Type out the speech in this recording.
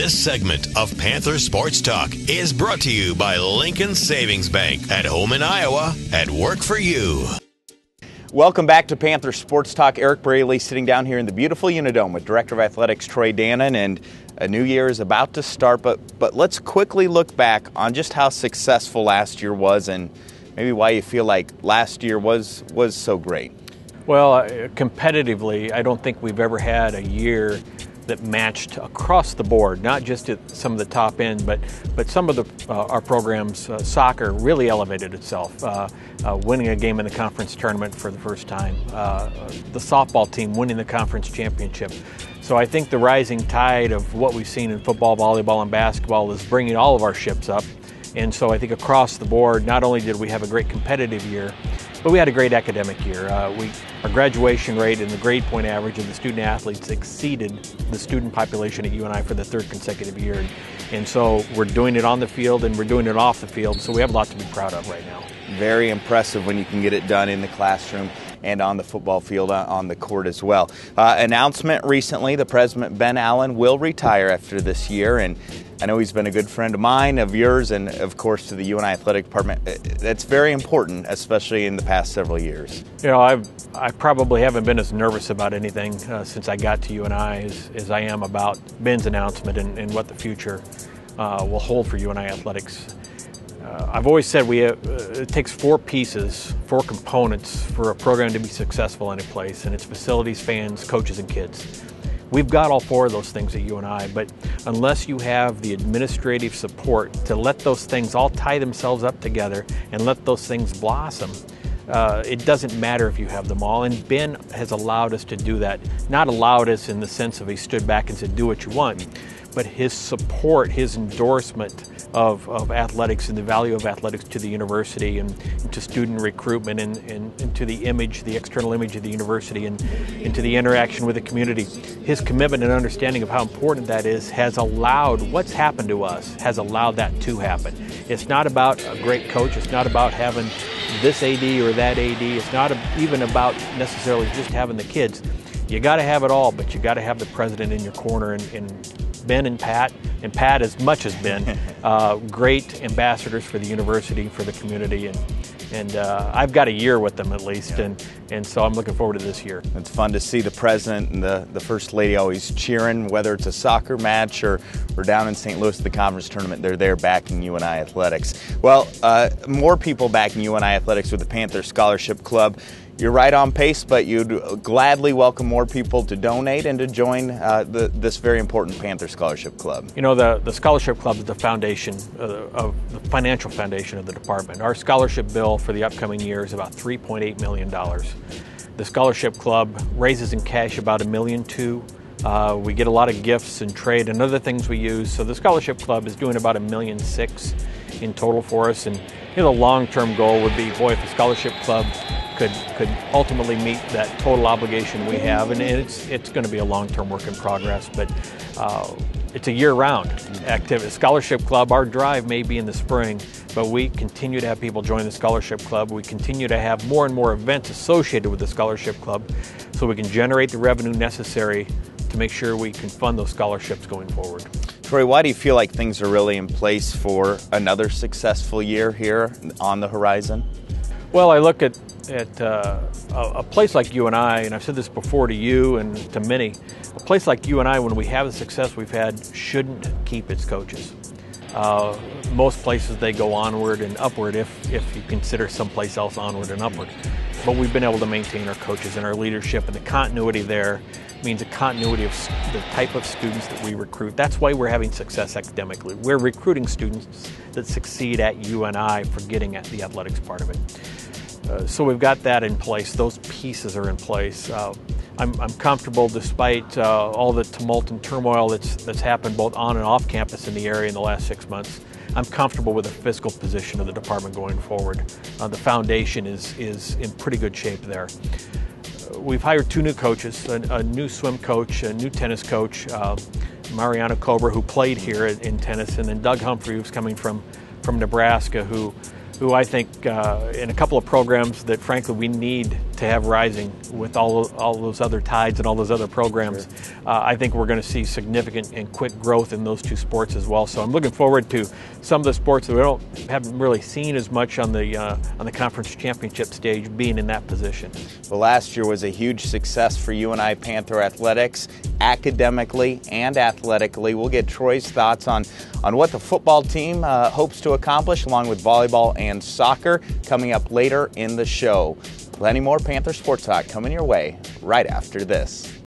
This segment of Panther Sports Talk is brought to you by Lincoln Savings Bank. At home in Iowa, at work for you. Welcome back to Panther Sports Talk. Eric Braley sitting down here in the beautiful Unidome with Director of Athletics Troy Dannen, and a new year is about to start. But let's quickly look back on just how successful last year was and maybe why you feel like last year was so great. Well, competitively, I don't think we've ever had a year that matched across the board, not just at some of the top end, but some of our programs. Soccer really elevated itself, winning a game in the conference tournament for the first time. The softball team winning the conference championship. So I think the rising tide of what we've seen in football, volleyball, and basketball is bringing all of our ships up. And so I think across the board, not only did we have a great competitive year, but we had a great academic year. Our graduation rate and the grade point average of the student athletes exceeded the student population at UNI for the third consecutive year. And so we're doing it on the field and we're doing it off the field, so we have a lot to be proud of right now. Very impressive when you can get it done in the classroom and on the football field, on the court as well. Announcement recently, the president, Ben Allen, will retire after this year, and I know he's been a good friend of mine, of yours, and of course to the UNI Athletic Department. That's very important, especially in the past several years. You know, I probably haven't been as nervous about anything since I got to UNI as I am about Ben's announcement and what the future will hold for UNI Athletics. I've always said it takes four pieces, four components for a program to be successful in a place, and it's facilities, fans, coaches, and kids. We've got all four of those things at UNI, but unless you have the administrative support to let those things all tie themselves up together and let those things blossom, it doesn't matter if you have them all. And Ben has allowed us to do that. Not allowed us in the sense of he stood back and said, do what you want, but his support, his endorsement of athletics and the value of athletics to the university and to student recruitment and to the image, the external image of the university and to the interaction with the community. His commitment and understanding of how important that is has allowed what's happened to us, has allowed that to happen. It's not about a great coach. It's not about having this AD or that AD. It's not even about necessarily just having the kids. You got to have it all, but you got to have the president in your corner, and Ben and Pat as much as Ben, great ambassadors for the university, for the community, and I've got a year with them at least, and so I'm looking forward to this year. It's fun to see the president and the first lady always cheering, whether it's a soccer match or down in St. Louis at the conference tournament. They're there backing UNI Athletics. Well, more people backing UNI Athletics with the Panther Scholarship Club. You're right on pace, but you'd gladly welcome more people to donate and to join this very important Panther Scholarship Club. You know, the Scholarship Club is the foundation, of the financial foundation of the department. Our scholarship bill for the upcoming year is about $3.8 million. The Scholarship Club raises in cash about $1.2 million. We get a lot of gifts and trade and other things we use. So the Scholarship Club is doing about $1.6 million in total for us. And you know, the long-term goal would be, boy, if the Scholarship Club could ultimately meet that total obligation we have, and it's going to be a long-term work in progress, but it's a year-round activity. Scholarship Club, our drive may be in the spring, but we continue to have people join the Scholarship Club. We continue to have more and more events associated with the Scholarship Club so we can generate the revenue necessary to make sure we can fund those scholarships going forward. Troy, why do you feel like things are really in place for another successful year here on the horizon? Well, I look at a place like UNI, and I've said this before to you and to many, a place like UNI, when we have the success we've had, shouldn't keep its coaches. Most places they go onward and upward if you consider someplace else onward and upward. But we've been able to maintain our coaches and our leadership, and the continuity there means a continuity of the type of students that we recruit. That's why we're having success academically. We're recruiting students that succeed at UNI for getting at the athletics part of it. So we've got that in place. Those pieces are in place. I'm comfortable despite all the tumult and turmoil that's happened both on and off campus in the area in the last 6 months. I'm comfortable with the fiscal position of the department going forward. The foundation is in pretty good shape there. We've hired 2 new coaches, a new swim coach, a new tennis coach, Mariano Cobra, who played here in tennis, and then Doug Humphrey, who's coming from Nebraska, who I think in a couple of programs that frankly we need to have rising with all those other tides and all those other programs. Sure. I think we're going to see significant and quick growth in those two sports as well. So I'm looking forward to some of the sports that we haven't really seen as much on the conference championship stage being in that position. Well, last year was a huge success for UNI Panther athletics, academically and athletically. We'll get Troy's thoughts on what the football team hopes to accomplish, along with volleyball and soccer, coming up later in the show. Plenty more Panther Sports Talk coming your way right after this.